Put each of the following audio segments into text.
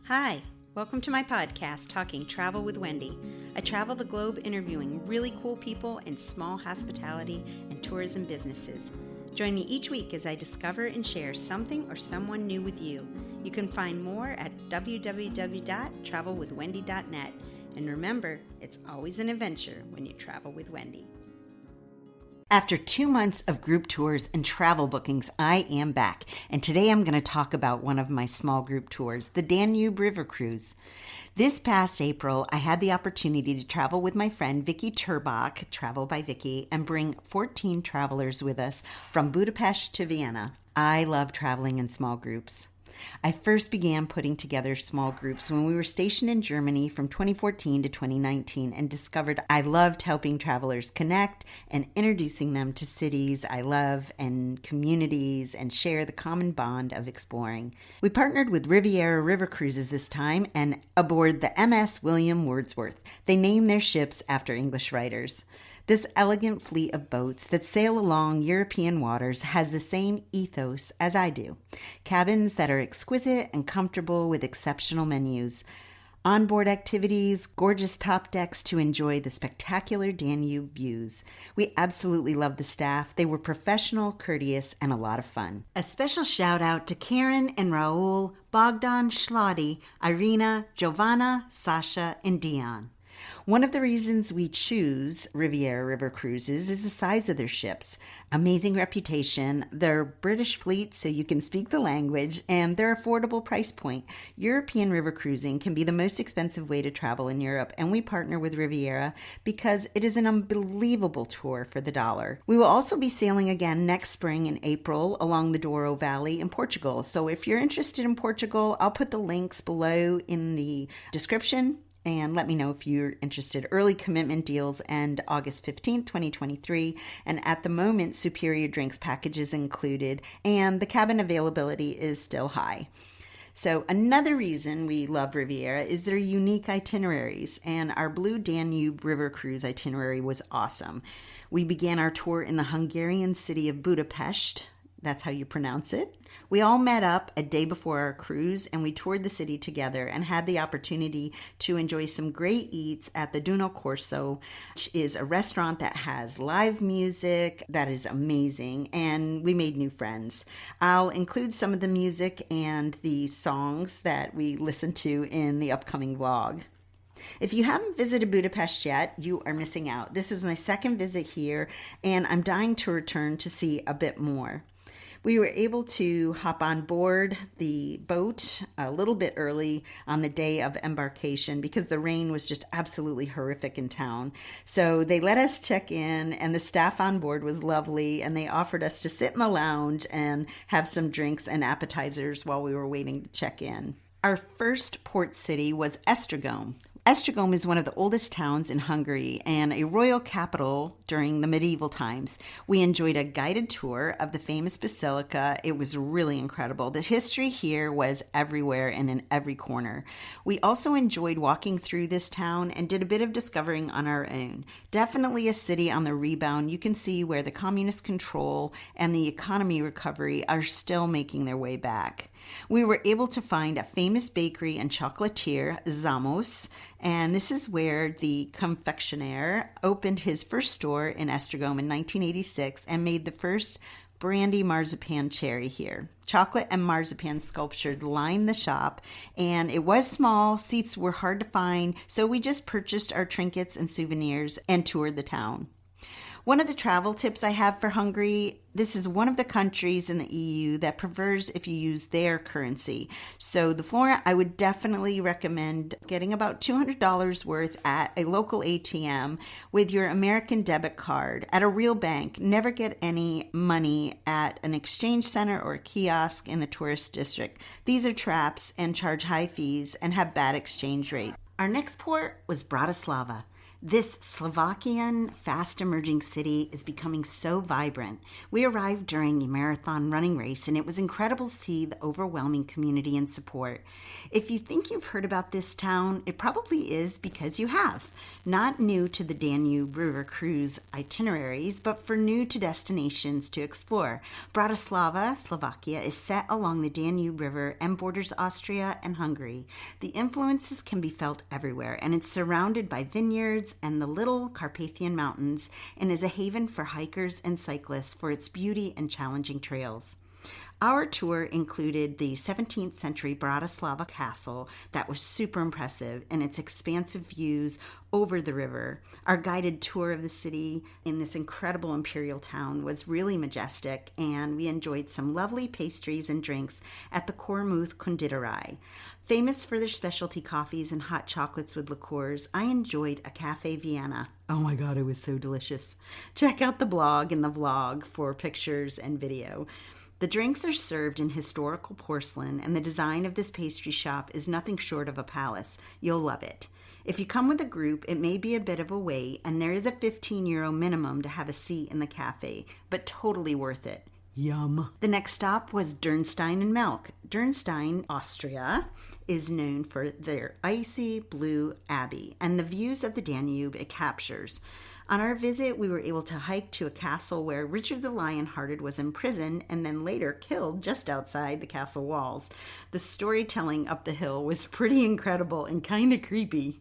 Hi, welcome to my podcast, Talking Travel with Wendy. I travel the globe interviewing really cool people in small hospitality and tourism businesses. Join me each week as I discover and share something or someone new with you. You can find more at www.travelwithwendy.net. And remember, it's always an adventure when you travel with Wendy. After 2 months of group tours and travel bookings, I am back. And today I'm going to talk about one of my small group tours, the Danube River Cruise. This past April, I had the opportunity to travel with my friend Vicky Turbach, Travel by Vicky, and bring 14 travelers with us from Budapest to Vienna. I love traveling in small groups. I first began putting together small groups when we were stationed in Germany from 2014 to 2019 and discovered I loved helping travelers connect and introducing them to cities I love and communities and share the common bond of exploring. We partnered with Riviera River Cruises this time and aboard the MS William Wordsworth. They named their ships after English writers. This elegant fleet of boats that sail along European waters has the same ethos as I do. Cabins that are exquisite and comfortable with exceptional menus. Onboard activities, gorgeous top decks to enjoy the spectacular Danube views. We absolutely love the staff. They were professional, courteous, and a lot of fun. A special shout out to Karen and Raul, Bogdan, Shladi, Irina, Giovanna, Sasha, and Dion. One of the reasons we choose Riviera River Cruises is the size of their ships. Amazing reputation, their British fleet so you can speak the language, and their affordable price point. European river cruising can be the most expensive way to travel in Europe, and we partner with Riviera because it is an unbelievable tour for the dollar. We will also be sailing again next spring in April along the Douro Valley in Portugal. So if you're interested in Portugal, I'll put the links below in the description. And let me know if you're interested. Early commitment deals end August 15th, 2023. And at the moment, superior drinks packages included, and the cabin availability is still high. So another reason we love Riviera is their unique itineraries, and our Blue Danube River Cruise itinerary was awesome. We began our tour in the Hungarian city of Budapest. That's how you pronounce it. We all met up a day before our cruise and we toured the city together and had the opportunity to enjoy some great eats at the DunaCorso, which is a restaurant that has live music that is amazing, and we made new friends. I'll include some of the music and the songs that we listened to in the upcoming vlog. If you haven't visited Budapest yet, you are missing out. This is my second visit here, and I'm dying to return to see a bit more. We were able to hop on board the boat a little bit early on the day of embarkation because the rain was just absolutely horrific in town. So they let us check in, and the staff on board was lovely, and they offered us to sit in the lounge and have some drinks and appetizers while we were waiting to check in. Our first port city was Esztergom. Esztergom is one of the oldest towns in Hungary and a royal capital during the medieval times. We enjoyed a guided tour of the famous basilica. It was really incredible. The history here was everywhere and in every corner. We also enjoyed walking through this town and did a bit of discovering on our own. Definitely a city on the rebound. You can see where the communist control and the economy recovery are still making their way back. We were able to find a famous bakery and chocolatier, Zamos, and this is where the confectioner opened his first store in Esztergom in 1986 and made the first brandy marzipan cherry here. Chocolate and marzipan sculptures lined the shop, and it was small, seats were hard to find, so we just purchased our trinkets and souvenirs and toured the town. One of the travel tips I have for Hungary, this is one of the countries in the EU that prefers if you use their currency. So the florin, I would definitely recommend getting about $200 worth at a local ATM with your American debit card at a real bank. Never get any money at an exchange center or a kiosk in the tourist district. These are traps and charge high fees and have bad exchange rates. Our next port was Bratislava. This Slovakian fast-emerging city is becoming so vibrant. We arrived during a marathon running race, and it was incredible to see the overwhelming community and support. If you think you've heard about this town, it probably is because you have. Not new to the Danube River Cruise itineraries, but for new to destinations to explore. Bratislava, Slovakia, is set along the Danube River and borders Austria and Hungary. The influences can be felt everywhere, and it's surrounded by vineyards and the little Carpathian Mountains, and is a haven for hikers and cyclists for its beauty and challenging trails. Our tour included the 17th century Bratislava castle that was super impressive and its expansive views over the river. Our guided tour of the city in this incredible imperial town was really majestic, and we enjoyed some lovely pastries and drinks at the Kormuth Konditerei. Famous for their specialty coffees and hot chocolates with liqueurs, I enjoyed a Cafe Vienna. Oh my God, it was so delicious. Check out the blog and the vlog for pictures and video. The drinks are served in historical porcelain, and the design of this pastry shop is nothing short of a palace. You'll love it. If you come with a group, it may be a bit of a wait, and there is a €15 minimum to have a seat in the cafe, but totally worth it. Yum. The next stop was Dürnstein and Melk. Dürnstein, Austria, is known for their icy blue abbey and the views of the Danube it captures. On our visit, we were able to hike to a castle where Richard the Lionhearted was imprisoned and then later killed just outside the castle walls. The storytelling up the hill was pretty incredible and kind of creepy.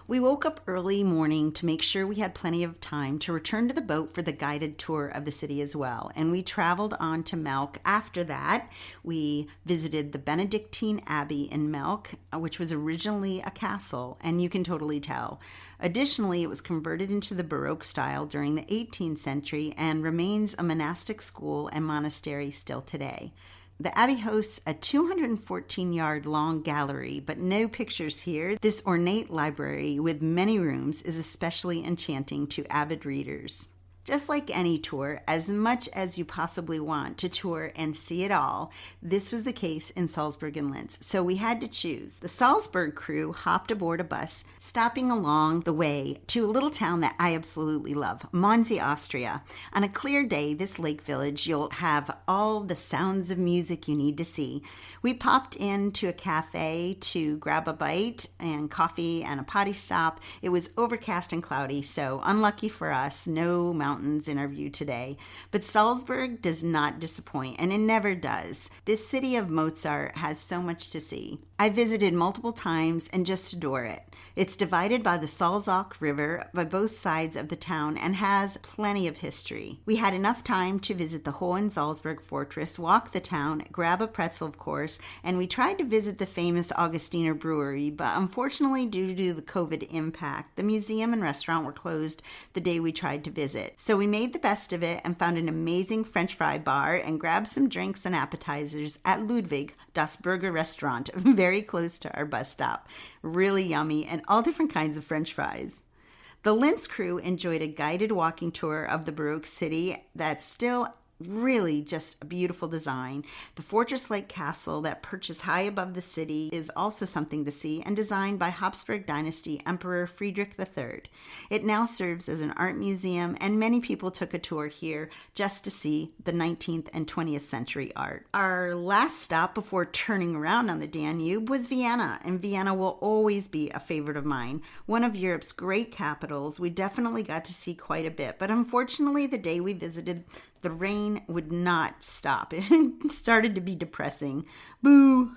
We woke up early morning to make sure we had plenty of time to return to the boat for the guided tour of the city as well. And we traveled on to Melk. After that, we visited the Benedictine Abbey in Melk, which was originally a castle, and you can totally tell. Additionally, it was converted into the Baroque style during the 18th century and remains a monastic school and monastery still today. The abbey hosts a 214-yard long gallery, but no pictures here. This ornate library with many rooms is especially enchanting to avid readers. Just like any tour, as much as you possibly want to tour and see it all, this was the case in Salzburg and Linz, so we had to choose. The Salzburg crew hopped aboard a bus, stopping along the way to a little town that I absolutely love, Monzi, Austria. On a clear day, this lake village, you'll have all the sounds of music you need to see. We popped into a cafe to grab a bite and coffee and a potty stop. It was overcast and cloudy, so unlucky for us, no mountains in our view today. But Salzburg does not disappoint, and it never does. This city of Mozart has so much to see. I visited multiple times and just adore it. It's divided by the Salzach River by both sides of the town and has plenty of history. We had enough time to visit the Hohensalzburg Fortress, walk the town, grab a pretzel of course, and we tried to visit the famous Augustiner Brewery, but unfortunately due to the COVID impact, the museum and restaurant were closed the day we tried to visit. So we made the best of it and found an amazing French fry bar and grabbed some drinks and appetizers at Ludwig, Das Burger restaurant, very close to our bus stop. Really yummy and all different kinds of French fries. The Linz crew enjoyed a guided walking tour of the Baroque city that's still really just a beautiful design. The fortress-like castle that perches high above the city is also something to see and designed by Habsburg Dynasty Emperor Friedrich III. It now serves as an art museum, and many people took a tour here just to see the 19th and 20th century art. Our last stop before turning around on the Danube was Vienna, and Vienna will always be a favorite of mine. One of Europe's great capitals. We definitely got to see quite a bit, but unfortunately the day we visited, the rain would not stop. It started to be depressing. Boo!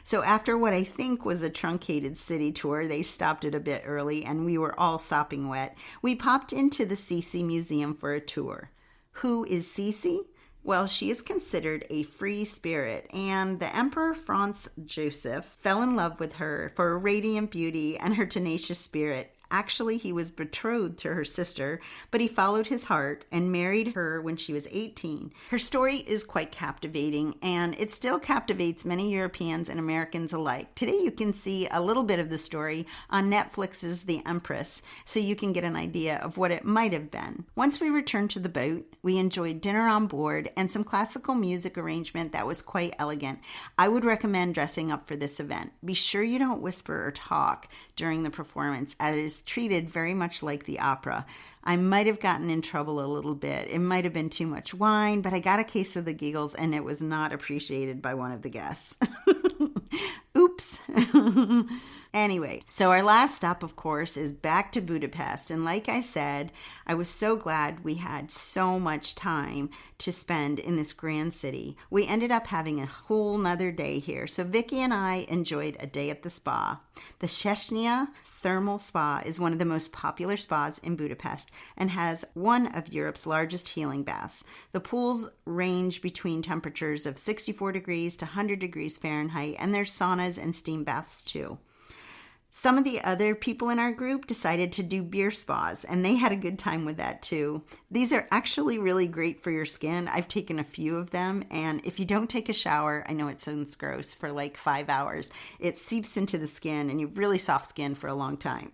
So after what I think was a truncated city tour, they stopped it a bit early and we were all sopping wet. We popped into the Sisi Museum for a tour. Who is Sisi? Well, she is considered a free spirit, and the Emperor Franz Joseph fell in love with her for her radiant beauty and her tenacious spirit. Actually, he was betrothed to her sister, but he followed his heart and married her when she was 18. Her story is quite captivating, and it still captivates many Europeans and Americans alike. Today, you can see a little bit of the story on Netflix's The Empress, so you can get an idea of what it might have been. Once we returned to the boat, we enjoyed dinner on board and some classical music arrangement that was quite elegant. I would recommend dressing up for this event. Be sure you don't whisper or talk during the performance, as was treated very much like the opera. I might have gotten in trouble a little bit. It might have been too much wine, but I got a case of the giggles and it was not appreciated by one of the guests. Oops. Anyway, so our last stop, of course, is back to Budapest. And like I said, I was so glad we had so much time to spend in this grand city. We ended up having a whole nother day here. So Vicky and I enjoyed a day at the spa. The Széchenyi Thermal Spa is one of the most popular spas in Budapest and has one of Europe's largest healing baths. The pools range between temperatures of 64 degrees to 100 degrees Fahrenheit, and there's saunas and steam baths too. Some of the other people in our group decided to do beer spas, and they had a good time with that too. These are actually really great for your skin. I've taken a few of them, and if you don't take a shower, I know it sounds gross, for like 5 hours, it seeps into the skin and you have really soft skin for a long time.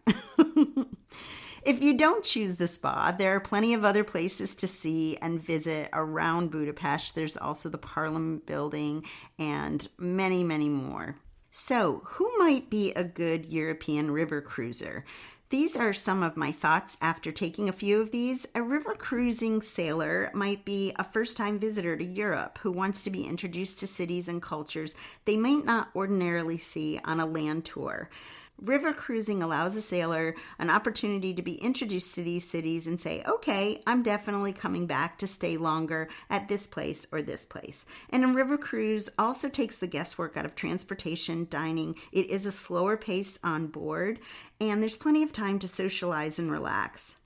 If you don't choose the spa, there are plenty of other places to see and visit around Budapest. There's also the Parliament building and many, many more. So, who might be a good European river cruiser? These are some of my thoughts after taking a few of these. A river cruising sailor might be a first-time visitor to Europe who wants to be introduced to cities and cultures they might not ordinarily see on a land tour. River cruising allows a sailor an opportunity to be introduced to these cities and say, okay, I'm definitely coming back to stay longer at this place or this place. And a river cruise also takes the guesswork out of transportation, dining. It is a slower pace on board, and there's plenty of time to socialize and relax.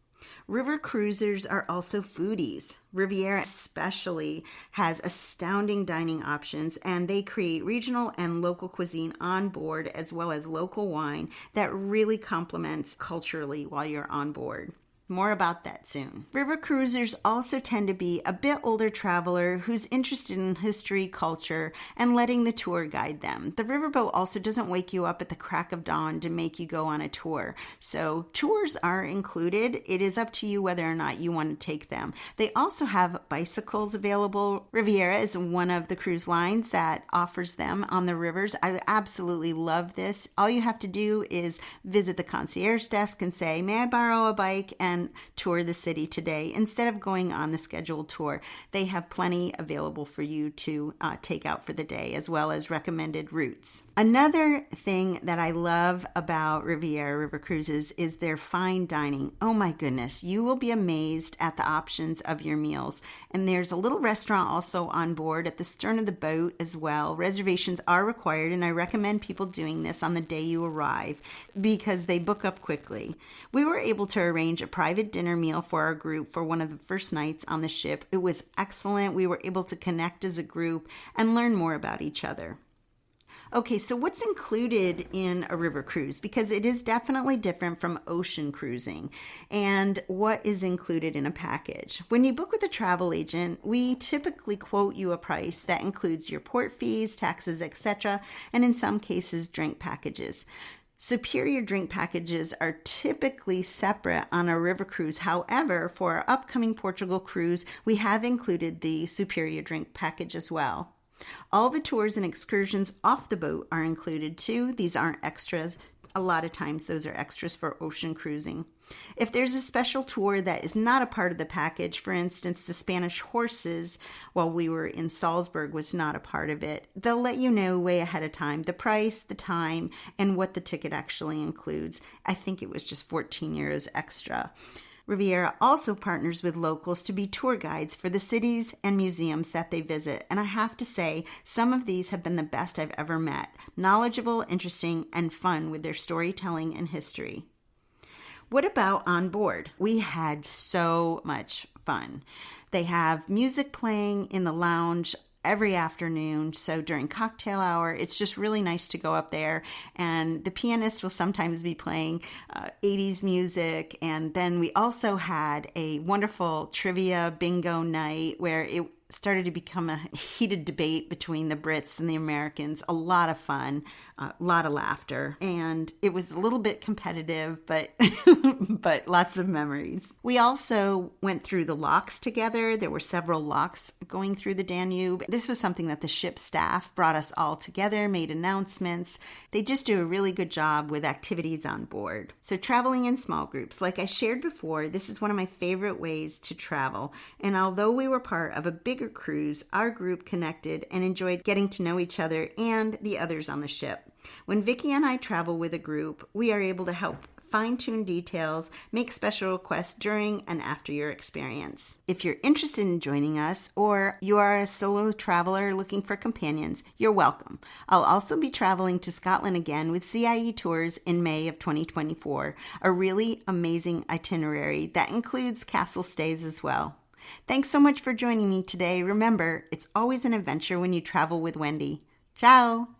River cruisers are also foodies. Riviera especially has astounding dining options, and they create regional and local cuisine on board as well as local wine that really complements culturally while you're on board. More about that soon. River cruisers also tend to be a bit older traveler who's interested in history, culture, and letting the tour guide them. The riverboat also doesn't wake you up at the crack of dawn to make you go on a tour. So tours are included. It is up to you whether or not you want to take them. They also have bicycles available. Riviera is one of the cruise lines that offers them on the rivers. I absolutely love this. All you have to do is visit the concierge desk and say, may I borrow a bike and tour the city today. Instead of going on the scheduled tour, they have plenty available for you to take out for the day, as well as recommended routes. Another thing that I love about Riviera River Cruises is their fine dining. Oh my goodness, you will be amazed at the options of your meals. And there's a little restaurant also on board at the stern of the boat as well. Reservations are required, and I recommend people doing this on the day you arrive because they book up quickly. We were able to arrange a private dinner meal for our group for one of the first nights on the ship. It was excellent. We were able to connect as a group and learn more about each other. Okay, so what's included in a river cruise? Because it is definitely different from ocean cruising. And what is included in a package? When you book with a travel agent, we typically quote you a price that includes your port fees, taxes, etc., and in some cases, drink packages. Superior drink packages are typically separate on a river cruise. However, for our upcoming Portugal cruise, we have included the superior drink package as well. All the tours and excursions off the boat are included too. These aren't extras. A lot of times those are extras for ocean cruising. If there's a special tour that is not a part of the package, for instance, the Spanish horses while we were in Salzburg was not a part of it, they'll let you know way ahead of time the price, the time, and what the ticket actually includes. I think it was just 14 euros extra. Riviera also partners with locals to be tour guides for the cities and museums that they visit. And I have to say, some of these have been the best I've ever met. Knowledgeable, interesting, and fun with their storytelling and history. What about on board? We had so much fun. They have music playing in the lounge every afternoon. So during cocktail hour, it's just really nice to go up there. And the pianist will sometimes be playing 80s music. And then we also had a wonderful trivia bingo night where it started to become a heated debate between the Brits and the Americans. A lot of fun. A lot of laughter, and it was a little bit competitive, but but lots of memories. We also went through the locks together. There were several locks going through the Danube. This was something that the ship staff brought us all together, made announcements. They just do a really good job with activities on board. So traveling in small groups, like I shared before, this is one of my favorite ways to travel. And although we were part of a bigger cruise, our group connected and enjoyed getting to know each other and the others on the ship. When Vicki and I travel with a group, we are able to help fine-tune details, make special requests during and after your experience. If you're interested in joining us, or you are a solo traveler looking for companions, you're welcome. I'll also be traveling to Scotland again with CIE Tours in May of 2024, a really amazing itinerary that includes castle stays as well. Thanks so much for joining me today. Remember, it's always an adventure when you travel with Wendy. Ciao!